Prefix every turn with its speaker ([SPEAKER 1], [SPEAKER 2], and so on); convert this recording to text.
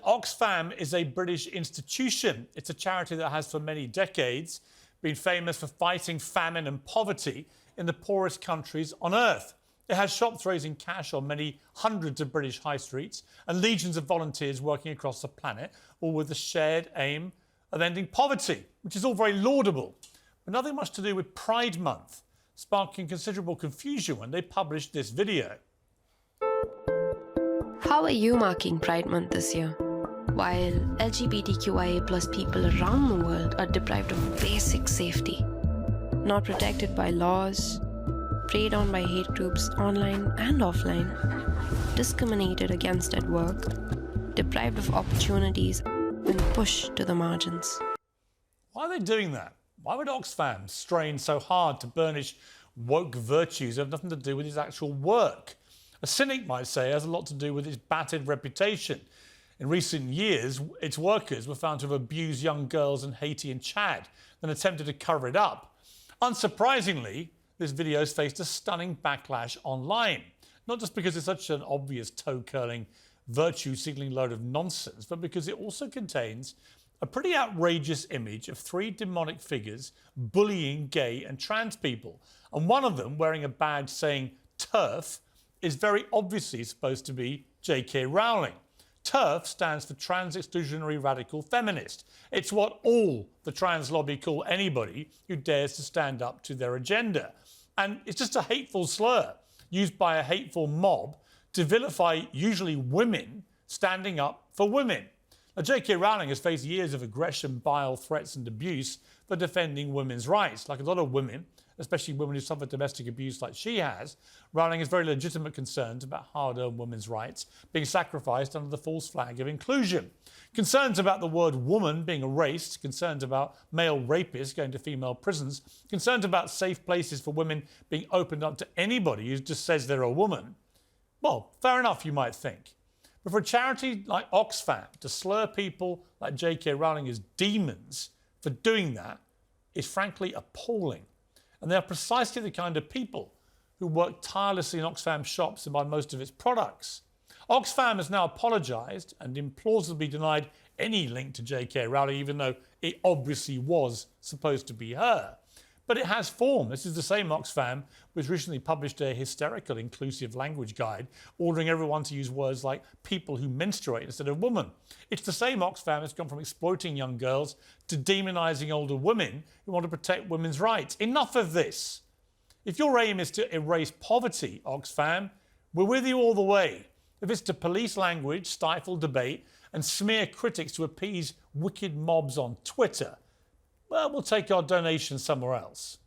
[SPEAKER 1] Oxfam is a British institution. It's a charity that has for many decades been famous for fighting famine and poverty in the poorest countries on earth. It has shops raising cash on many hundreds of British high streets and legions of volunteers working across the planet, all with the shared aim of ending poverty, which is all very laudable, but nothing much to do with Pride Month, sparking considerable confusion when they published this video.
[SPEAKER 2] How are you marking Pride Month this year? While LGBTQIA+ people around the world are deprived of basic safety, not protected by laws, preyed on by hate groups online and offline, discriminated against at work, deprived of opportunities, and pushed to the margins.
[SPEAKER 1] Why are they doing that? Why would Oxfam strain so hard to burnish woke virtues that have nothing to do with his actual work? A cynic might say it has a lot to do with its battered reputation. In recent years, its workers were found to have abused young girls in Haiti and Chad, then attempted to cover it up. Unsurprisingly, this video has faced a stunning backlash online, not just because it's such an obvious toe-curling, virtue-signaling load of nonsense, but because it also contains a pretty outrageous image of three demonic figures bullying gay and trans people, and one of them wearing a badge saying TERF is very obviously supposed to be J.K. Rowling. TERF stands for Trans Exclusionary Radical Feminist. It's what all the trans lobby call anybody who dares to stand up to their agenda. And it's just a hateful slur used by a hateful mob to vilify usually women standing up for women. Now, J.K. Rowling has faced years of aggression, bile, threats and abuse for defending women's rights. Like a lot of women, especially women who suffer domestic abuse like she has, Rowling has very legitimate concerns about hard-earned women's rights being sacrificed under the false flag of inclusion. Concerns about the word woman being erased, concerns about male rapists going to female prisons, concerns about safe places for women being opened up to anybody who just says they're a woman. Well, fair enough, you might think. But for a charity like Oxfam to slur people like J.K. Rowling as demons for doing that is frankly appalling. And they are precisely the kind of people who work tirelessly in Oxfam shops and buy most of its products. Oxfam has now apologised and implausibly denied any link to J.K. Rowling, even though it obviously was supposed to be her. But it has form. This is the same Oxfam which recently published a hysterical inclusive language guide ordering everyone to use words like people who menstruate instead of woman. It's the same Oxfam that's gone from exploiting young girls to demonising older women who want to protect women's rights. Enough of this. If your aim is to erase poverty, Oxfam, we're with you all the way. If it's to police language, stifle debate and smear critics to appease wicked mobs on Twitter, well, we'll take our donations somewhere else.